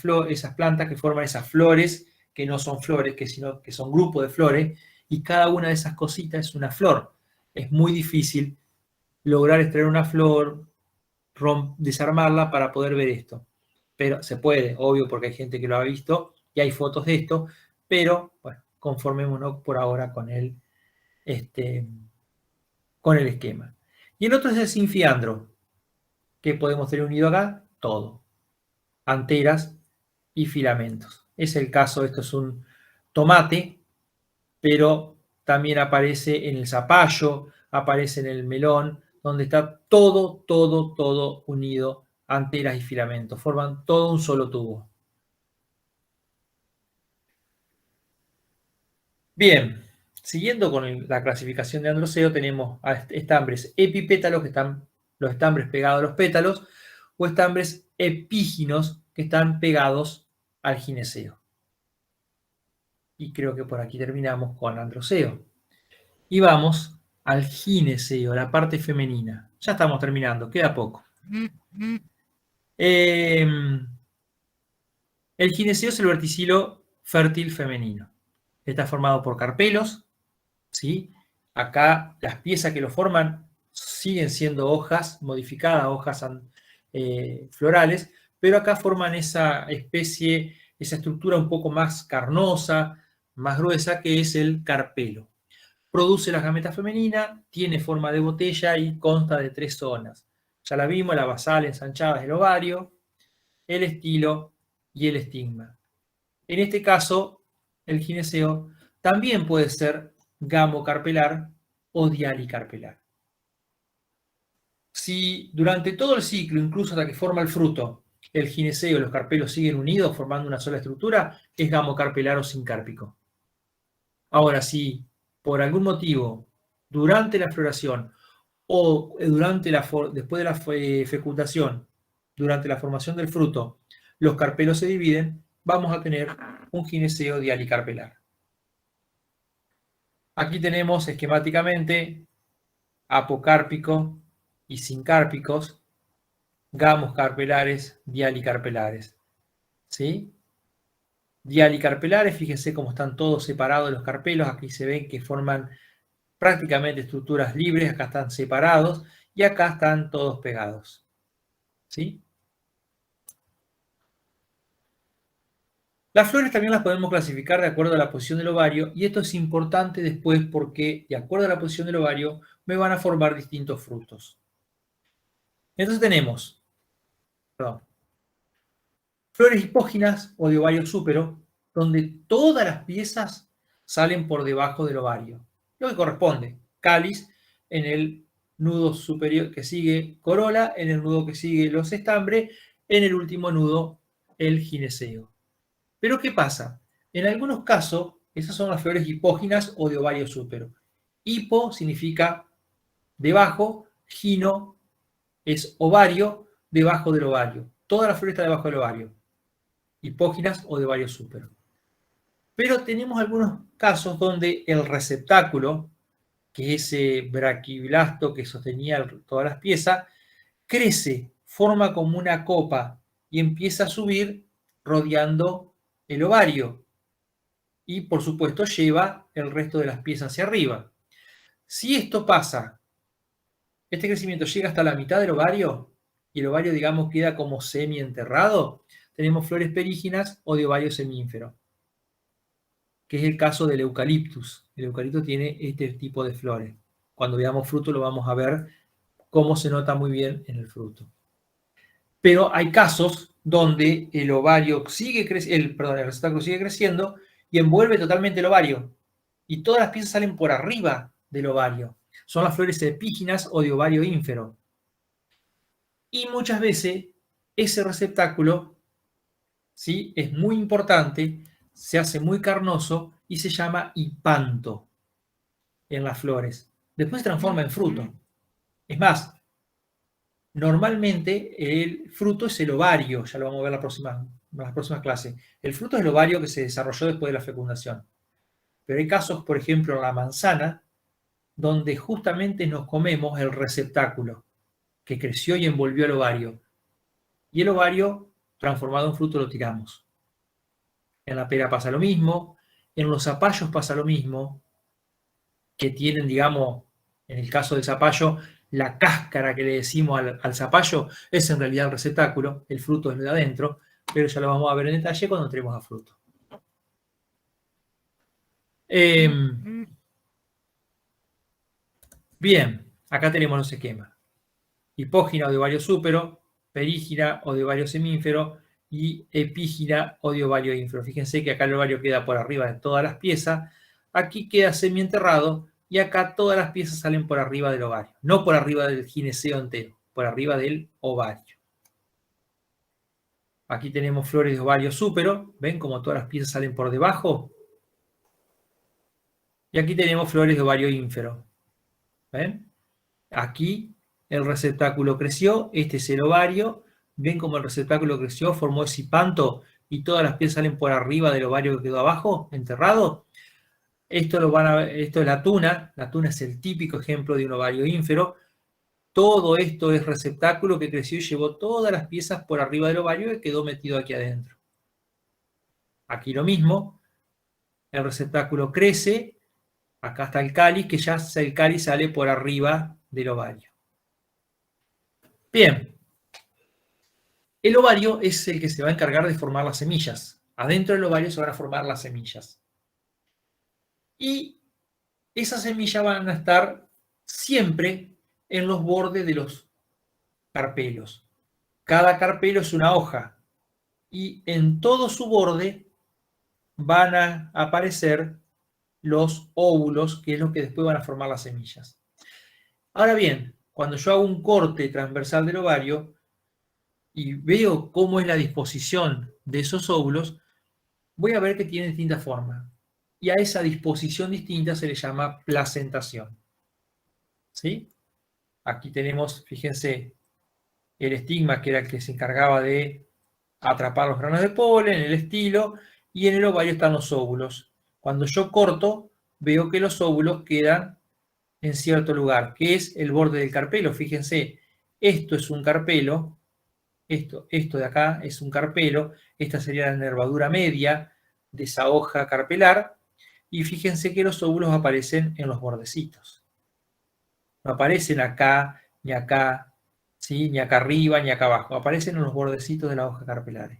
[SPEAKER 1] plantas que forman esas flores, que no son flores, sino que son grupos de flores, y cada una de esas cositas es una flor. Es muy difícil lograr extraer una flor, desarmarla para poder ver esto. Pero se puede, obvio, porque hay gente que lo ha visto y hay fotos de esto, pero bueno, conformémonos por ahora con el esquema. Y el otro es el sinfiandro, que podemos tener unido acá todo, anteras y filamentos. Es el caso, esto es un tomate, pero también aparece en el zapallo, aparece en el melón, donde está todo unido, anteras y filamentos, forman todo un solo tubo. Bien, siguiendo con la clasificación de androceo, tenemos estambres epipétalos, que están los estambres pegados a los pétalos, o estambres epíginos, que están pegados al gineceo. Y creo que por aquí terminamos con androceo. Y vamos al gineceo, la parte femenina. Ya estamos terminando, queda poco. El gineceo es el verticilo fértil femenino. Está formado por carpelos, ¿sí? Acá las piezas que lo forman siguen siendo hojas modificadas, hojas florales, pero acá forman esa especie, esa estructura un poco más carnosa, más gruesa, que es el carpelo. Produce las gametas femeninas, tiene forma de botella y consta de 3 zonas. Ya la vimos, la basal ensanchada es el ovario, el estilo y el estigma. En este caso, el gineceo también puede ser gamocarpelar o dialicarpelar. Si durante todo el ciclo, incluso hasta que forma el fruto, el gineceo y los carpelos siguen unidos formando una sola estructura, es gamocarpelar o sincárpico. Ahora, si por algún motivo, durante la floración o después de la fecundación, durante la formación del fruto, los carpelos se dividen, vamos a tener un gineceo dialicarpelar. Aquí tenemos esquemáticamente apocárpico y sincárpicos, gamos carpelares, dialicarpelares. ¿Sí? Dialicarpelares, fíjense cómo están todos separados los carpelos, aquí se ven que forman prácticamente estructuras libres, acá están separados y acá están todos pegados. ¿Sí? Las flores también las podemos clasificar de acuerdo a la posición del ovario y esto es importante después porque de acuerdo a la posición del ovario me van a formar distintos frutos. Entonces tenemos, flores hipóginas o de ovario súpero, donde todas las piezas salen por debajo del ovario. Lo que corresponde, cáliz en el nudo superior que sigue corola, en el nudo que sigue los estambres, en el último nudo el gineceo. Pero ¿qué pasa? En algunos casos, esas son las flores hipóginas o de ovario súpero. Hipo significa debajo, gino es ovario, debajo del ovario. Toda la flor está debajo del ovario. Hipóginas o de ovario súpero. Pero tenemos algunos casos donde el receptáculo, que es ese braquiblasto que sostenía todas las piezas, crece, forma como una copa y empieza a subir rodeando el ovario. Y por supuesto lleva el resto de las piezas hacia arriba. Si esto pasa, este crecimiento llega hasta la mitad del ovario y el ovario, digamos, queda como semi-enterrado, tenemos flores períginas o de ovario semínfero, que es el caso del eucaliptus. El eucalipto tiene este tipo de flores. Cuando veamos fruto lo vamos a ver cómo se nota muy bien en el fruto. Pero hay casos donde el ovario sigue creciendo, el receptáculo sigue creciendo y envuelve totalmente el ovario. Y todas las piezas salen por arriba del ovario. Son las flores epíginas o de ovario ínfero. Y muchas veces ese receptáculo, ¿sí?, es muy importante, se hace muy carnoso y se llama hipanto en las flores. Después se transforma en fruto. Es más, normalmente el fruto es el ovario, ya lo vamos a ver en las próximas clases. El fruto es el ovario que se desarrolló después de la fecundación. Pero hay casos, por ejemplo, en la manzana, donde justamente nos comemos el receptáculo que creció y envolvió el ovario. Y el ovario, transformado en fruto, lo tiramos. En la pera pasa lo mismo, en los zapallos pasa lo mismo, que tienen, digamos, en el caso del zapallo, la cáscara que le decimos al zapallo es en realidad el receptáculo, el fruto es lo de adentro, pero ya lo vamos a ver en detalle cuando entremos a fruto. Bien, acá tenemos los esquemas. Hipógina o de ovario súpero, perígina o de ovario semínfero y epígina o de ovario ínfero. Fíjense que acá el ovario queda por arriba de todas las piezas, aquí queda semienterrado y acá todas las piezas salen por arriba del ovario, no por arriba del gineceo entero, por arriba del ovario. Aquí tenemos flores de ovario súpero, ¿ven cómo todas las piezas salen por debajo? Y aquí tenemos flores de ovario ínfero, ¿ven? Aquí el receptáculo creció, este es el ovario, ven cómo el receptáculo creció, formó ese hipanto y todas las piezas salen por arriba del ovario que quedó abajo, enterrado. Esto es la tuna es el típico ejemplo de un ovario ínfero. Todo esto es receptáculo que creció y llevó todas las piezas por arriba del ovario y quedó metido aquí adentro. Aquí lo mismo, el receptáculo crece, acá está el cáliz, que ya el cáliz sale por arriba del ovario. Bien, el ovario es el que se va a encargar de formar las semillas. Adentro del ovario se van a formar las semillas. Y esas semillas van a estar siempre en los bordes de los carpelos. Cada carpelo es una hoja y en todo su borde van a aparecer los óvulos, que es lo que después van a formar las semillas. Ahora bien, cuando yo hago un corte transversal del ovario y veo cómo es la disposición de esos óvulos, voy a ver que tienen distintas formas. Y a esa disposición distinta se le llama placentación. ¿Sí? Aquí tenemos, fíjense, el estigma, que era el que se encargaba de atrapar los granos de polen, el estilo, y en el ovario están los óvulos. Cuando yo corto, veo que los óvulos quedan en cierto lugar, que es el borde del carpelo. Fíjense, esto es un carpelo, esto de acá es un carpelo, esta sería la nervadura media de esa hoja carpelar, y fíjense que los óvulos aparecen en los bordecitos. No aparecen acá, ni acá, ¿sí? Ni acá arriba, ni acá abajo. Aparecen en los bordecitos de la hoja carpelar.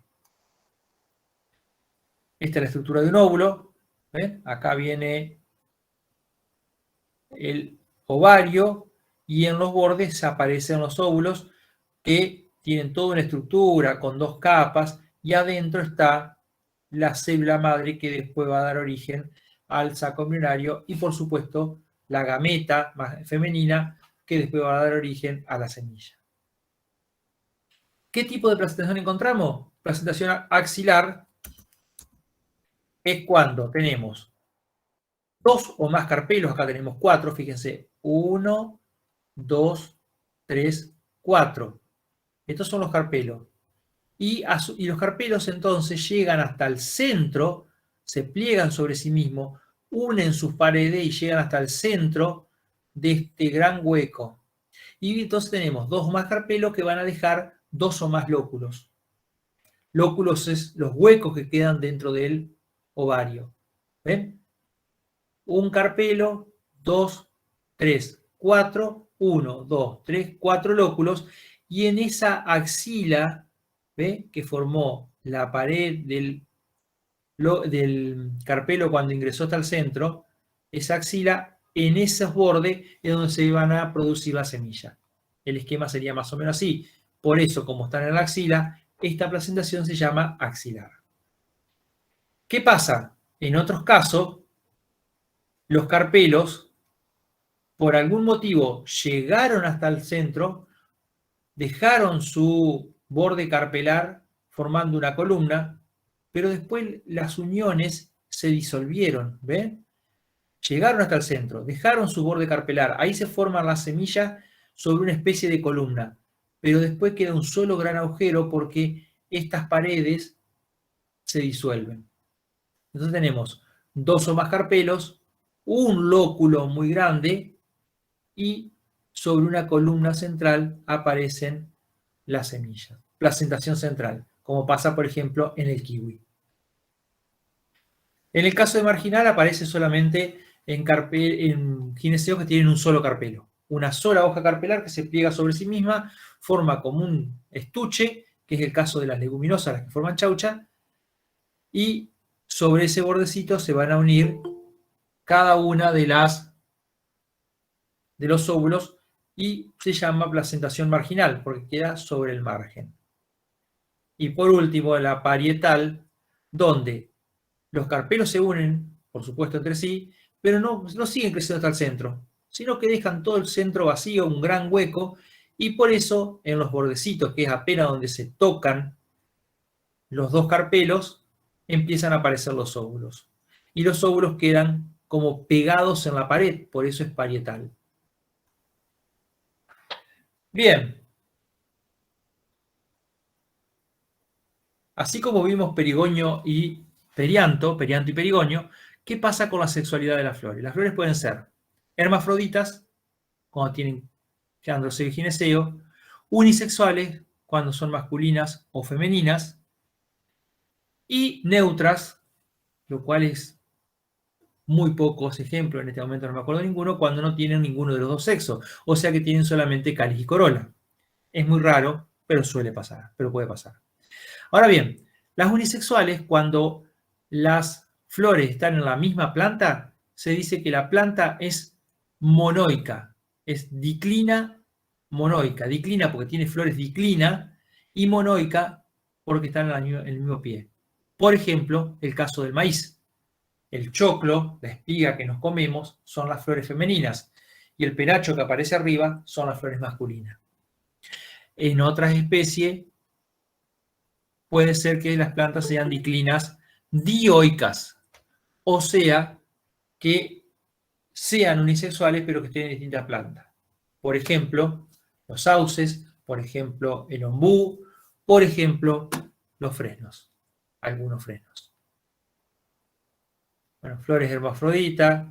[SPEAKER 1] Esta es la estructura de un óvulo. ¿Ven? Acá viene el ovario y en los bordes aparecen los óvulos que tienen toda una estructura con dos capas y adentro está la célula madre que después va a dar origen al saco embrionario y por supuesto la gameta femenina que después va a dar origen a la semilla. ¿Qué tipo de placentación encontramos? Placentación axilar es cuando tenemos dos o más carpelos, acá tenemos 4, fíjense, 1, 2, 3, 4. Estos son los carpelos. Y los carpelos entonces llegan hasta el centro, se pliegan sobre sí mismos, unen sus paredes y llegan hasta el centro de este gran hueco. Y entonces tenemos dos o más carpelos que van a dejar dos o más lóculos. Lóculos es los huecos que quedan dentro del ovario. ¿Ven? Un carpelo, 2, 3, 4, 1, 2, 3, 4 lóculos, y en esa axila, ¿ve? Que formó la pared del carpelo cuando ingresó hasta el centro, esa axila, en esos bordes es donde se van a producir las semillas. El esquema sería más o menos así. Por eso, como están en la axila, esta placentación se llama axilar. ¿Qué pasa? En otros casos, los carpelos, por algún motivo, llegaron hasta el centro, dejaron su borde carpelar formando una columna, pero después las uniones se disolvieron, ¿ven? Llegaron hasta el centro, dejaron su borde carpelar, ahí se forman las semillas sobre una especie de columna, pero después queda un solo gran agujero porque estas paredes se disuelven. Entonces tenemos dos o más carpelos, un lóculo muy grande y sobre una columna central aparecen las semillas. Placentación central, como pasa por ejemplo en el kiwi. En el caso de marginal aparece solamente en gineceos que tienen un solo carpelo. Una sola hoja carpelar que se pliega sobre sí misma, forma como un estuche, que es el caso de las leguminosas, las que forman chaucha, y sobre ese bordecito se van a unir cada una de los óvulos y se llama placentación marginal porque queda sobre el margen. Y por último, la parietal, donde los carpelos se unen, por supuesto, entre sí, pero no siguen creciendo hasta el centro, sino que dejan todo el centro vacío, un gran hueco, y por eso en los bordecitos, que es apenas donde se tocan los dos carpelos, empiezan a aparecer los óvulos. Y los óvulos quedan como pegados en la pared, por eso es parietal. Bien. Así como vimos perigonio y perianto y perigonio, ¿qué pasa con la sexualidad de las flores? Las flores pueden ser hermafroditas, cuando tienen androceo y gineceo, unisexuales, cuando son masculinas o femeninas, y neutras, lo cual es muy pocos ejemplos, en este momento no me acuerdo ninguno, cuando no tienen ninguno de los dos sexos, o sea que tienen solamente cáliz y corola. Es muy raro, pero suele pasar, pero puede pasar. Ahora bien, las unisexuales, cuando las flores están en la misma planta, se dice que la planta es monoica, es diclina monoica. Diclina porque tiene flores diclina y monoica porque están en el mismo pie. Por ejemplo, el caso del maíz. El choclo, la espiga que nos comemos, son las flores femeninas. y el penacho que aparece arriba son las flores masculinas. En otras especies puede ser que las plantas sean diclinas dioicas, o sea, que sean unisexuales pero que estén en distintas plantas. Por ejemplo, los sauces, por ejemplo, el ombú, por ejemplo, los fresnos, algunos fresnos. Bueno, flores hermafroditas,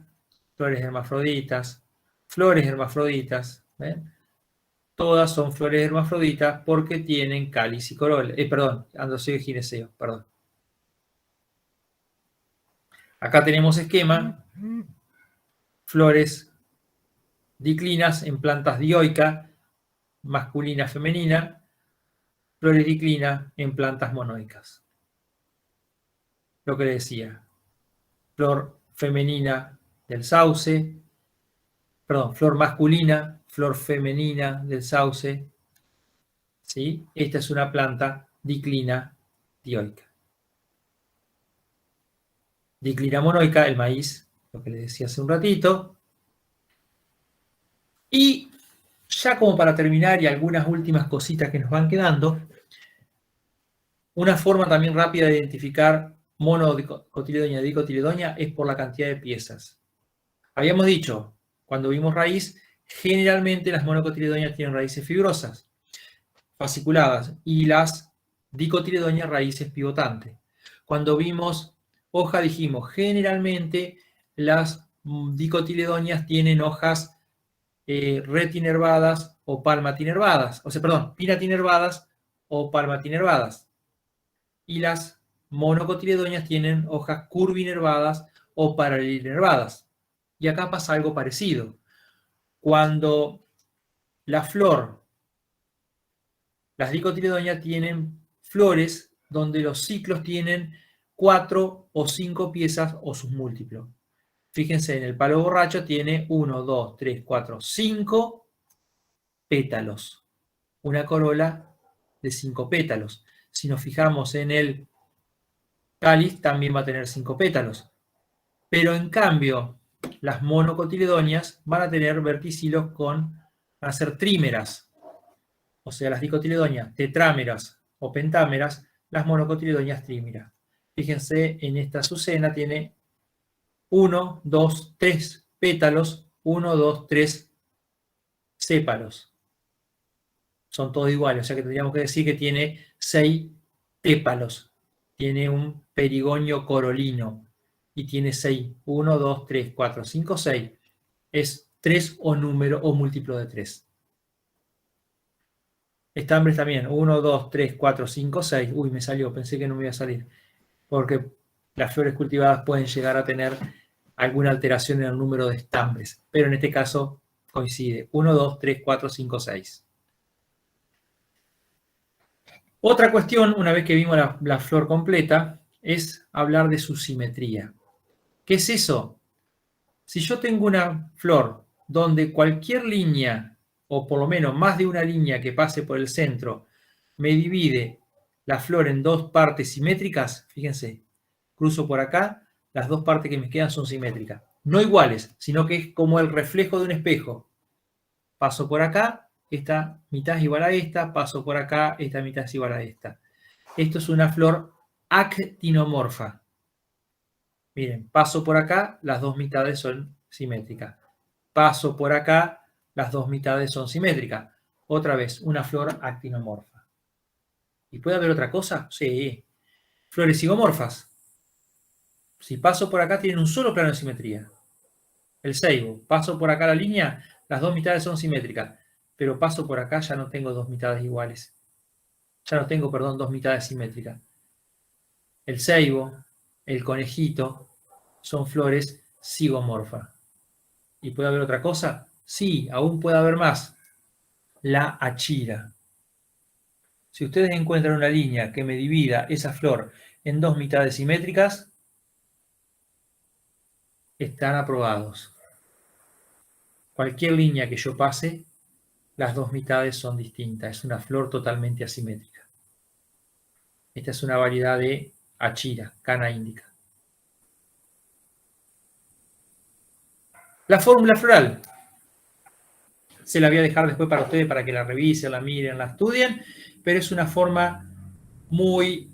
[SPEAKER 1] flores hermafroditas, flores hermafroditas, ¿ven? Todas son flores hermafroditas porque tienen cáliz y corola. Perdón, androceo y gineceo, perdón. Acá tenemos esquema, flores diclinas en plantas dioicas, masculina, femenina, flores diclinas en plantas monoicas. Lo que le decía, flor femenina del sauce, perdón, flor masculina, flor femenina del sauce, ¿sí? Esta es una planta diclina dioica. Diclina monoica, el maíz, lo que les decía hace un ratito. Y ya como para terminar y algunas últimas cositas que nos van quedando, una forma también rápida de identificar monocotiledoña y dicotiledoña es por la cantidad de piezas. Habíamos dicho, cuando vimos raíz, generalmente las monocotiledoñas tienen raíces fibrosas, fasciculadas, y las dicotiledoñas raíces pivotantes. Cuando vimos hoja dijimos, generalmente las dicotiledonias tienen hojas retinervadas o palmatinervadas, o sea, perdón, pinatinervadas o palmatinervadas. Y las monocotiledonias tienen hojas curvinervadas o paralelinervadas. Y acá pasa algo parecido. Cuando la flor, las dicotiledonias tienen flores donde los ciclos tienen 4 o 5 piezas o sus múltiplos. Fíjense, en el palo borracho tiene 1, 2, 3, 4, 5 pétalos. Una corola de 5 pétalos. Si nos fijamos en el cáliz, también va a tener 5 pétalos. Pero en cambio, las monocotiledonias van a tener verticilos van a ser trímeras. O sea, las dicotiledonias tetrámeras o pentámeras, las monocotiledonias trímeras. Fíjense, en esta azucena tiene 1, 2, 3 pétalos, 1, 2, 3 sépalos. Son todos iguales, o sea que tendríamos que decir que tiene 6 tépalos. Tiene un perigonio corolino y tiene 6. 1, 2, 3, 4, 5, 6. Es 3 o número o múltiplo de 3. Estambres también, 1, 2, 3, 4, 5, 6. Uy, me salió, pensé que no me iba a salir. Porque las flores cultivadas pueden llegar a tener alguna alteración en el número de estambres. Pero en este caso coincide. 1, 2, 3, 4, 5, 6. Otra cuestión, una vez que vimos la flor completa, es hablar de su simetría. ¿Qué es eso? Si yo tengo una flor donde cualquier línea, o por lo menos más de una línea que pase por el centro, me divide la flor en dos partes simétricas, fíjense, cruzo por acá, las dos partes que me quedan son simétricas. No iguales, sino que es como el reflejo de un espejo. Paso por acá, esta mitad es igual a esta, paso por acá, esta mitad es igual a esta. Esto es una flor actinomorfa. Miren, paso por acá, las dos mitades son simétricas. Paso por acá, las dos mitades son simétricas. Otra vez, una flor actinomorfa. ¿Y puede haber otra cosa? Sí. Flores zigomorfas. Si paso por acá, tienen un solo plano de simetría. El ceibo. Paso por acá la línea, las dos mitades son simétricas. Pero paso por acá, ya no tengo dos mitades iguales. Ya no tengo, perdón, dos mitades simétricas. El ceibo, el conejito, son flores zigomorfas. ¿Y puede haber otra cosa? Sí, aún puede haber más. La achira. Si ustedes encuentran una línea que me divida esa flor en dos mitades simétricas, están aprobados. Cualquier línea que yo pase, las dos mitades son distintas. Es una flor totalmente asimétrica. Esta es una variedad de achira, cana índica. La fórmula floral. Se la voy a dejar después para ustedes para que la revisen, la miren, la estudien, pero es una forma muy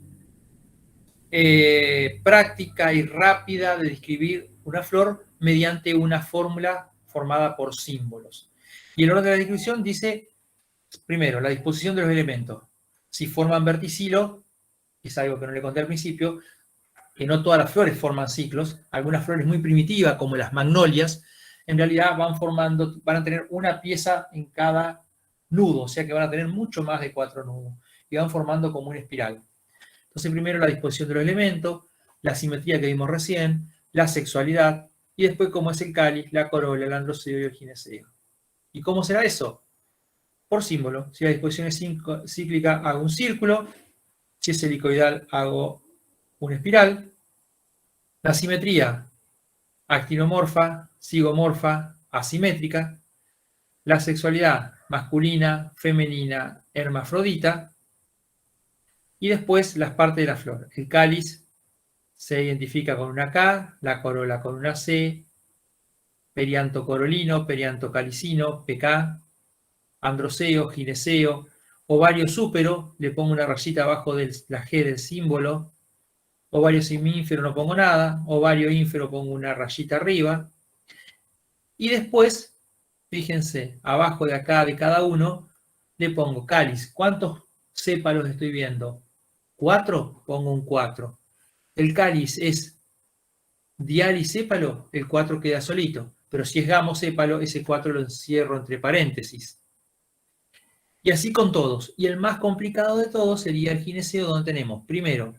[SPEAKER 1] práctica y rápida de describir una flor mediante una fórmula formada por símbolos. Y el orden de la descripción dice, primero, la disposición de los elementos. Si forman verticilo, es algo que no le conté al principio, que no todas las flores forman ciclos, algunas flores muy primitivas, como las magnolias, en realidad van a tener una pieza en cada nudo, o sea que van a tener mucho más de 4 nudos, y van formando como una espiral. Entonces, primero la disposición de los elementos, la simetría que vimos recién, la sexualidad, y después cómo es el cáliz, la corola, el androceo y el gineceo. ¿Y cómo será eso? Por símbolo. Si la disposición es cíclica, hago un círculo. Si es helicoidal, hago una espiral. La simetría, actinomorfa, zigomorfa, asimétrica. La sexualidad, masculina, femenina, hermafrodita. Y después las partes de la flor. El cáliz se identifica con una K, la corola con una C, perianto corolino, perianto calicino, PK, androceo, gineceo, ovario súpero, le pongo una rayita abajo de la G del símbolo, ovario semífero no pongo nada, ovario ínfero pongo una rayita arriba, y después, fíjense, abajo de acá de cada uno, le pongo cáliz. ¿Cuántos sépalos estoy viendo? ¿4? Pongo un 4. El cáliz es dialisépalo, el 4 queda solito. Pero si es gamosépalo, ese 4 lo encierro entre paréntesis. Y así con todos. Y el más complicado de todos sería el gineceo, donde tenemos, primero,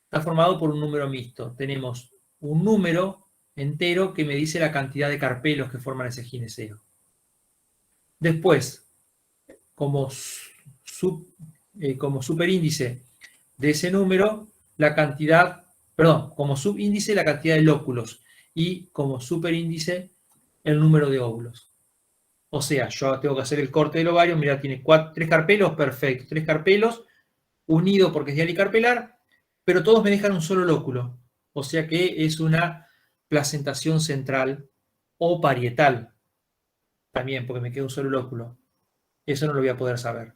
[SPEAKER 1] está formado por un número mixto. Tenemos un número entero que me dice la cantidad de carpelos que forman ese gineceo. Después, como superíndice de ese número, la cantidad, perdón, como subíndice la cantidad de lóculos y como superíndice el número de óvulos. O sea, yo tengo que hacer el corte del ovario, mira, tiene 3 carpelos, perfecto, 3 carpelos, unido porque es dialicarpelar, pero todos me dejan un solo lóculo. O sea que es una placentación central o parietal, también porque me queda un solo lóculo. Eso no lo voy a poder saber.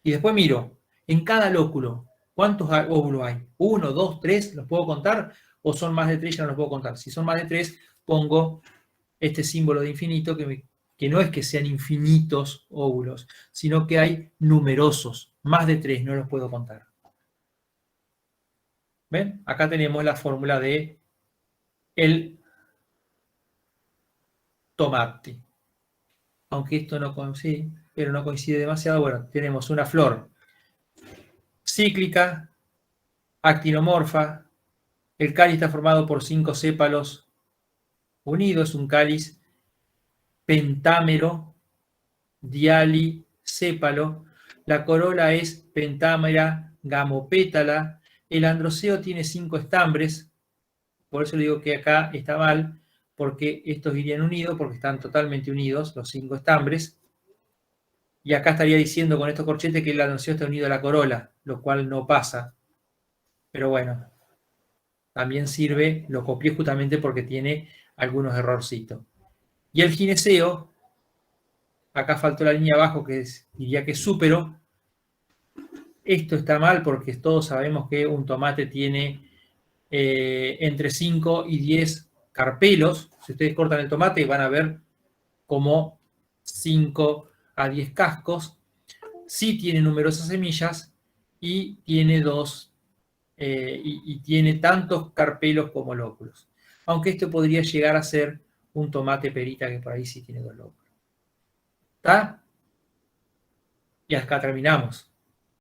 [SPEAKER 1] Y después miro, en cada lóculo, ¿cuántos óvulos hay? ¿1, 2, 3? ¿Los puedo contar? ¿O son más de 3 y ya no los puedo contar? Si son más de 3, pongo este símbolo de infinito que no es que sean infinitos óvulos, sino que hay numerosos, más de 3, no los puedo contar. ¿Ven? Acá tenemos la fórmula de el tomate. Aunque esto no coincide, pero no coincide demasiado, bueno, tenemos una flor cíclica, actinomorfa, el cáliz está formado por 5 sépalos unidos, un cáliz pentámero, dialisépalo, la corola es pentámera, gamopétala, el androceo tiene 5 estambres, por eso le digo que acá está mal, porque estos irían unidos, porque están totalmente unidos, los 5 estambres, y acá estaría diciendo con estos corchetes que el androceo está unido a la corola, lo cual no pasa, pero bueno, también sirve, lo copié justamente porque tiene algunos errorcitos. Y el gineceo, acá faltó la línea abajo que diría que es súpero. Esto está mal porque todos sabemos que un tomate tiene entre 5 y 10 carpelos. Si ustedes cortan el tomate van a ver como 5 a 10 cascos. Sí tiene numerosas semillas y tiene y tiene tantos carpelos como lóculos. Aunque esto podría llegar a ser un tomate perita que por ahí sí tiene 2 lóculos. ¿Está? Y acá terminamos.